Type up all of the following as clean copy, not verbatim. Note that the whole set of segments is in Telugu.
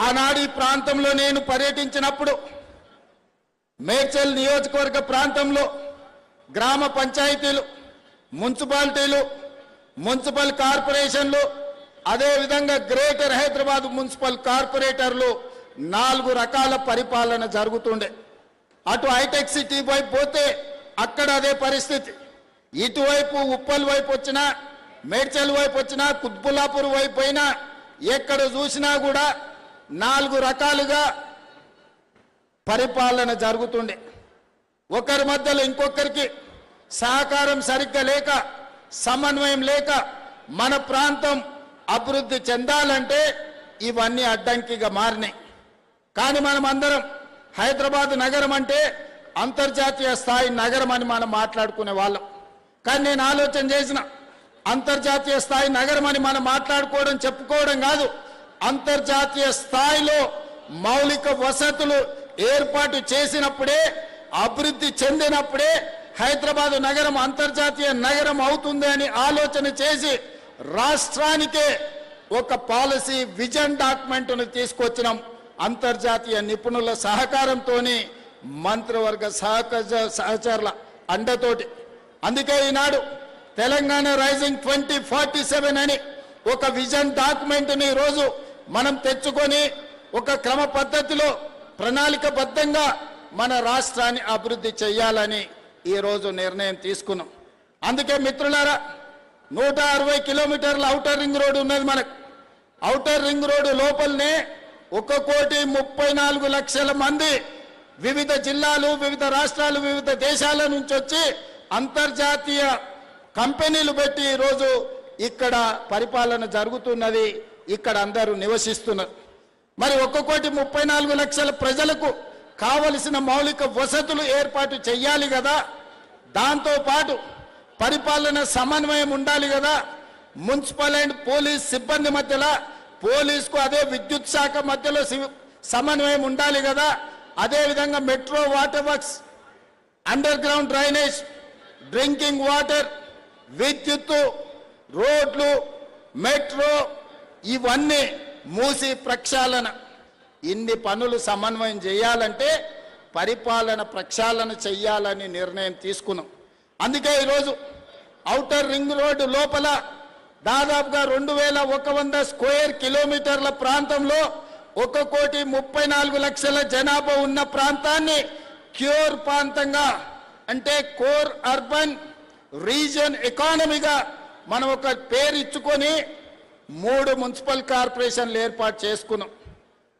ఆనాడు ఈ ప్రాంతంలో నేను పర్యటించినప్పుడు మేడ్చల్ నియోజకవర్గ ప్రాంతంలో గ్రామ పంచాయతీలు, మున్సిపాలిటీలు, మున్సిపల్ కార్పొరేషన్లు, అదేవిధంగా గ్రేటర్ హైదరాబాద్ మున్సిపల్ కార్పొరేటర్లు 4 రకాల పరిపాలన జరుగుతుండే. అటు హైటెక్ సిటీ వైపు పోతే అక్కడ అదే పరిస్థితి. ఇటువైపు ఉప్పల్ వైపు వచ్చినా, మేడ్చల్ వైపు వచ్చినా, కుత్బుల్లాపూర్ వైపు అయినా ఎక్కడ చూసినా కూడా 4 రకాలుగా పరిపాలన జరుగుతుండే. ఒకరి మధ్యలో ఇంకొకరికి సహకారం సరిగ్గా లేక, సమన్వయం లేక మన ప్రాంతం అభివృద్ధి చెందాలంటే ఇవన్నీ అడ్డంకిగా మారినాయి. కానీ మనం అందరం హైదరాబాద్ నగరం అంటే అంతర్జాతీయ స్థాయి నగరం అని మనం మాట్లాడుకునే వాళ్ళం. కానీ నేను ఆలోచన చేసిన, అంతర్జాతీయ స్థాయి నగరం అని మనం మాట్లాడుకోవడం, చెప్పుకోవడం కాదు, అంతర్జాతీయ స్థాయిలో మౌలిక వసతులు ఏర్పాటు చేసినప్పుడే, అభివృద్ధి చెందినప్పుడే హైదరాబాద్ నగరం అంతర్జాతీయ నగరం అవుతుంది అని ఆలోచన చేసి రాష్ట్రానికే ఒక పాలసీ విజన్ డాక్యుమెంట్ను తీసుకొచ్చినాం. అంతర్జాతీయ నిపుణుల సహకారంతో, మంత్రివర్గ సహచరుల అండతోటి. అందుకే ఈనాడు తెలంగాణ రైజింగ్ 2047 అని ఒక విజన్ డాక్యుమెంట్ని ఈరోజు మనం తెచ్చుకొని ఒక క్రమ పద్ధతిలో ప్రణాళికబద్ధంగా మన రాష్ట్రాన్ని అభివృద్ధి చేయాలని ఈరోజు నిర్ణయం తీసుకున్నాం. అందుకే మిత్రులారా, 160 కిలోమీటర్ల ఔటర్ రింగ్ రోడ్డు ఉన్నది మనకు. ఔటర్ రింగ్ రోడ్డు లోపలనే 1,34,00,000 మంది వివిధ జిల్లాలు, వివిధ రాష్ట్రాలు, వివిధ దేశాల నుంచి వచ్చి అంతర్జాతీయ కంపెనీలు పెట్టి ఈరోజు ఇక్కడ పరిపాలన జరుగుతున్నది. ఇక్కడ అందరూ నివసిస్తున్నారు. మరి 1,34,00,000 ప్రజలకు కావలసిన మౌలిక వసతులు ఏర్పాటు చేయాలి కదా. దాంతోపాటు పరిపాలన సమన్వయం ఉండాలి కదా. మున్సిపల్ అండ్ పోలీస్ సిబ్బంది మధ్యలో, పోలీసుకు అదే విద్యుత్ శాఖ మధ్యలో సమన్వయం ఉండాలి కదా. అదేవిధంగా metro, water works, under ground drainage, drinking water, విద్యుత్తు, రోడ్లు, మెట్రో, ఇవన్నీ మూసి ప్రక్షాళన, ఇన్ని పనులు సమన్వయం చేయాలంటే పరిపాలన ప్రక్షాళన చెయ్యాలని నిర్ణయం తీసుకున్నాం. అందుకే ఈరోజు ఔటర్ రింగ్ రోడ్డు లోపల దాదాపుగా 2,100 స్క్వేర్ కిలోమీటర్ల ప్రాంతంలో 1,34,00,000 జనాభా ఉన్న ప్రాంతాన్ని క్యూర్ ప్రాంతంగా, అంటే కోర్ అర్బన్ రీజియన్ ఎకానమీగా మనం ఒక పేరు ఇచ్చుకొని 3 మున్సిపల్ కార్పొరేషన్లు ఏర్పాటు చేసుకున్నాం.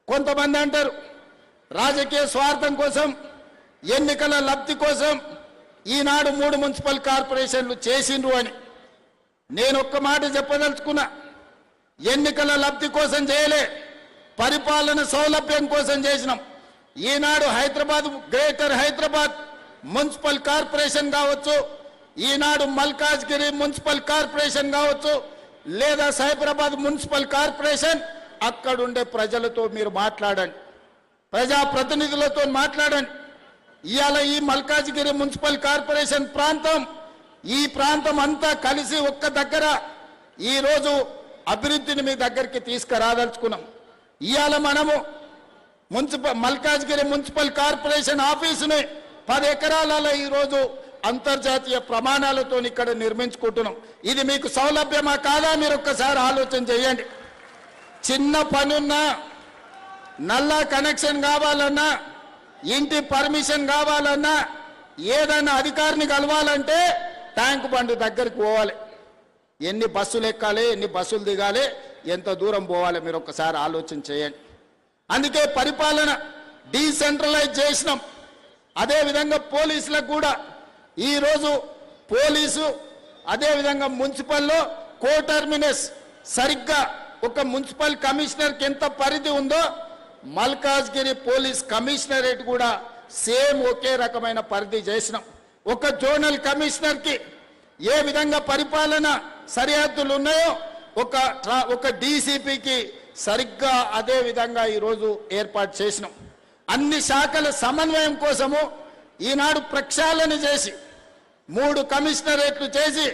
కొంతమంది అంటారు రాజకీయ స్వార్థం కోసం, ఎన్నికల లబ్ధి కోసం ఈనాడు 3 మున్సిపల్ కార్పొరేషన్లు చేసిండ్రు అని. నేను ఒక్క మాట చెప్పదలుచుకున్నా, ఎన్నికల లబ్ధి కోసం చేయలే, పరిపాలన సౌలభ్యం కోసం చేసినాం. ఈనాడు Hyderabad, greater Hyderabad municipal corporation కావచ్చు, ఈనాడు మల్కాజ్గిరి మున్సిపల్ కార్పొరేషన్ కావచ్చు, లేదా సైబరాబాద్ మున్సిపల్ కార్పొరేషన్, అక్కడుండే ప్రజలతో మీరు మాట్లాడండి, ప్రజాప్రతినిధులతో మాట్లాడండి. ఇవాళ ఈ మల్కాజ్గిరి మున్సిపల్ కార్పొరేషన్ ప్రాంతం, ఈ ప్రాంతం అంతా కలిసి ఒక్క దగ్గర ఈరోజు అభివృద్ధిని మీ దగ్గరికి తీసుకురాదలుచుకున్నాం. ఇవాళ మనము మల్కాజ్గిరి మున్సిపల్ కార్పొరేషన్ ఆఫీసుని 10 ఎకరాలలో ఈరోజు అంతర్జాతీయ ప్రమాణాలతో ఇక్కడ నిర్మించుకుంటున్నాం. ఇది మీకు సౌలభ్యమా కాదా మీరు ఒక్కసారి ఆలోచన చేయండి. చిన్న పనున్నా, నల్లా కనెక్షన్ కావాలన్నా, ఇంటి పర్మిషన్ కావాలన్నా, ఏదైనా అధికారిని కలవాలంటే ట్యాంక్ బండ్ దగ్గరికి పోవాలి. ఎన్ని బస్సులు ఎక్కాలి, ఎన్ని బస్సులు దిగాలి, ఎంత దూరం పోవాలి మీరు ఒక్కసారి ఆలోచన చేయండి. అందుకే పరిపాలన డీసెంట్రలైజ్ చేసినాం. అదేవిధంగా పోలీసులకు కూడా ఈరోజు పోలీసు, అదేవిధంగా మున్సిపల్లో కోటర్మినస్ సరిగ్గా ఒక మున్సిపల్ కమిషనర్కి ఎంత పరిధి ఉందో మల్కాజ్గిరి పోలీస్ కమిషనరేట్ కూడా సేమ్ ఒకే రకమైన పరిధి చేసినాం. ఒక జోనల్ కమిషనర్కి ఏ విధంగా పరిపాలన సరిహద్దులు ఉన్నాయో ఒక డీసీపీకి సరిగ్గా అదే విధంగా ఈరోజు ఏర్పాటు చేసినాం. అన్ని శాఖల సమన్వయం కోసము ఈనాడు ప్రక్షాళన చేసి 3 కమిషనరేట్లు చేసి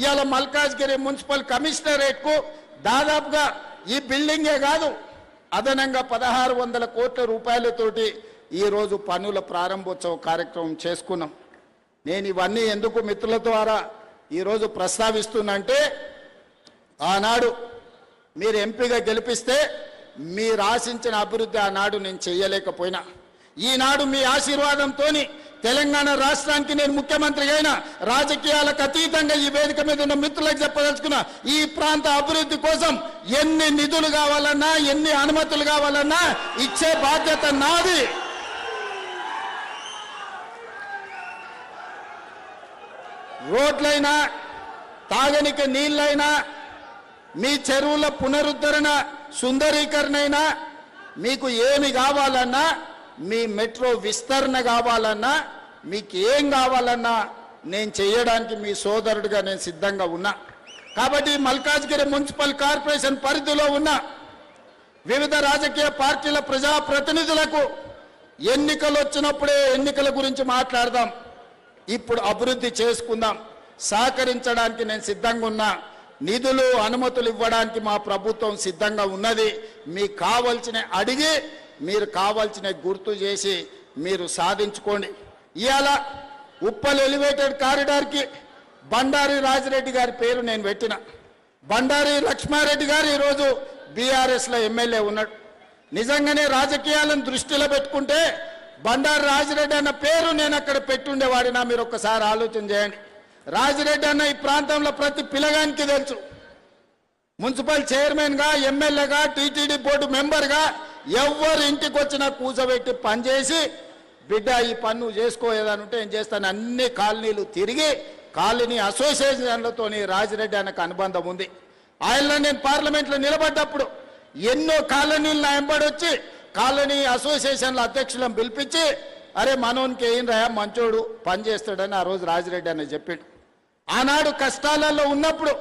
ఇవాళ మల్కాజ్గిరి మున్సిపల్ కమిషనరేట్కు దాదాపుగా ఈ బిల్డింగే కాదు అదనంగా 1600 కోట్ల రూపాయలతోటి ఈరోజు పన్నుల ప్రారంభోత్సవ కార్యక్రమం చేసుకున్నాం. నేను ఇవన్నీ ఎందుకు మిత్రుల ద్వారా ఈరోజు ప్రస్తావిస్తున్నంటే, ఆనాడు మీరు ఎంపీగా గెలిపిస్తే మీరు ఆశించిన అభివృద్ధి ఆనాడు నేను చేయలేకపోయినా, ఈనాడు మీ ఆశీర్వాదంతో తెలంగాణ రాష్ట్రానికి నేను ముఖ్యమంత్రిగా అయినా రాజకీయాలకు అతీతంగా ఈ వేదిక మీద ఉన్న మిత్రులకు చెప్పదలుచుకున్న, ఈ ప్రాంత అభివృద్ధి కోసం ఎన్ని నిధులు కావాలన్నా ఎన్ని అనుమతులు కావాలన్నా ఇచ్చే బాధ్యత నాది. రోడ్లైనా తాగనికి నీళ్ళైనా మీ చెరువుల పునరుద్ధరణ సుందరీకరణ అయినా మీకు ఏమి కావాలన్నా, మీ మెట్రో విస్తరణ కావాలన్నా, మీకు ఏం కావాలన్నా నేను చేయడానికి మీ సోదరుడిగా నేను సిద్ధంగా ఉన్నా. కాబట్టి మల్కాజ్గిరి మున్సిపల్ కార్పొరేషన్ పరిధిలో ఉన్న వివిధ రాజకీయ పార్టీల ప్రజాప్రతినిధులకు ఎన్నికలు వచ్చినప్పుడే ఎన్నికల గురించి మాట్లాడదాం, ఇప్పుడు అభివృద్ధి చేసుకుందాం, సహకరించడానికి నేను సిద్ధంగా ఉన్నా. నిధులు అనుమతులు ఇవ్వడానికి మా ప్రభుత్వం సిద్ధంగా ఉన్నది. మీకు కావాల్సిన అడిగి మీరు కావాల్సిన గుర్తు చేసి మీరు సాధించుకోండి. ఇవాళ ఉప్పల్ ఎలివేటెడ్ కారిడార్కి బండారి రాజిరెడ్డి గారి పేరు నేను పెట్టిన. బండారి లక్ష్మారెడ్డి గారు ఈరోజు బీఆర్ఎస్లో ఎమ్మెల్యే ఉన్నాడు. నిజంగానే రాజకీయాలను దృష్టిలో పెట్టుకుంటే బండారి రాజిరెడ్డి అన్న పేరు నేను అక్కడ పెట్టుండేవాడినా. మీరు ఒక్కసారి ఆలోచన చేయండి. రాజిరెడ్డి అన్న ఈ ప్రాంతంలో ప్రతి పిల్లగానికి తెలుసు. మున్సిపల్ చైర్మన్గా, ఎమ్మెల్యేగా, టీటీడీ బోర్డు మెంబర్గా ఎవరు ఇంటికి వచ్చినా కూర్చోబెట్టి పనిచేసి, బిడ్డ ఈ పన్ను చేసుకోలేదనుంటే ఏం చేస్తాను, అన్ని కాలనీలు తిరిగి కాలనీ అసోసియేషన్లతో రాజిరెడ్డి అన్నకు అనుబంధం ఉంది. ఆయనలో నేను పార్లమెంట్లో నిలబడ్డప్పుడు ఎన్నో కాలనీలు నా వెంబడొచ్చి కాలనీ అసోసియేషన్ల అధ్యక్షులను పిలిపించి, అరే మనోనికి ఏం రాయా మంచోడు పని చేస్తాడని ఆ రోజు రాజిరెడ్డి అన్న చెప్పాడు. ఆనాడు కష్టాలలో ఉన్నప్పుడు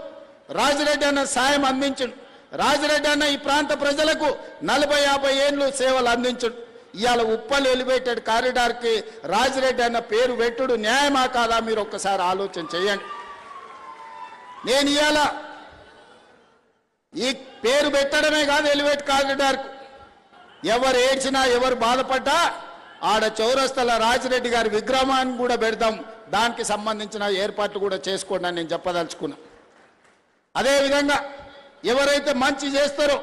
రాజిరెడ్డి అన్న సాయం అందించడు. రాజిరెడ్డి అన్న ఈ ప్రాంత ప్రజలకు 40-50 ఏళ్ళు సేవలు అందించడు. ఇవాళ ఉప్పల్ ఎలివేటెడ్ కారిడార్కి రాజిరెడ్డి అన్న పేరు పెట్టుడు న్యాయమా కాదా మీరు ఒక్కసారి ఆలోచన చేయండి. నేను ఇవాళ ఈ పేరు పెట్టడమే కాదు, ఎలివేట్ కారిడార్కు ఎవరు ఏడ్చినా ఎవరు బాధపడ్డా ఆడ చౌరస్తల రాజిరెడ్డి గారి విగ్రహాన్ని కూడా పెడతాం, దానికి సంబంధించిన ఏర్పాట్లు కూడా చేసుకోండి అని నేను చెప్పదలుచుకున్నా. అదేవిధంగా ఎవరైతే మంచి చేస్తారో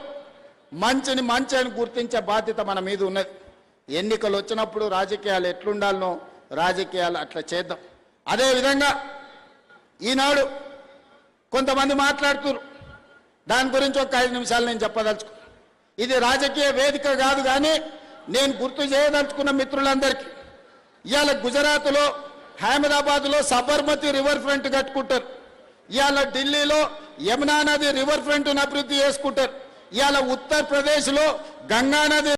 మంచిని మంచి అని గుర్తించే బాధ్యత మన మీద ఉన్నది. ఎన్నికలు వచ్చినప్పుడు రాజకీయాలు ఎట్లుండాలనో రాజకీయాలు అట్లా చేద్దాం. అదేవిధంగా ఈనాడు కొంతమంది మాట్లాడుతున్నారు, దాని గురించి ఒక 5 నిమిషాలు నేను చెప్పదలుచుకున్నా. ఇది రాజకీయ వేదిక కాదు, కానీ నేను గుర్తు చేయదలుచుకున్న మిత్రులందరికీ, ఇవాళ గుజరాత్లో అహ్మదాబాద్లో సబర్మతి రివర్ ఫ్రంట్ కట్టుకుంటారు. ఇవాళ ఢిల్లీలో యమునా నది రివర్ ఫ్రంట్ను అభివృద్ధి చేసుకుంటారు. ఇవాళ ఉత్తరప్రదేశ్లో గంగా నది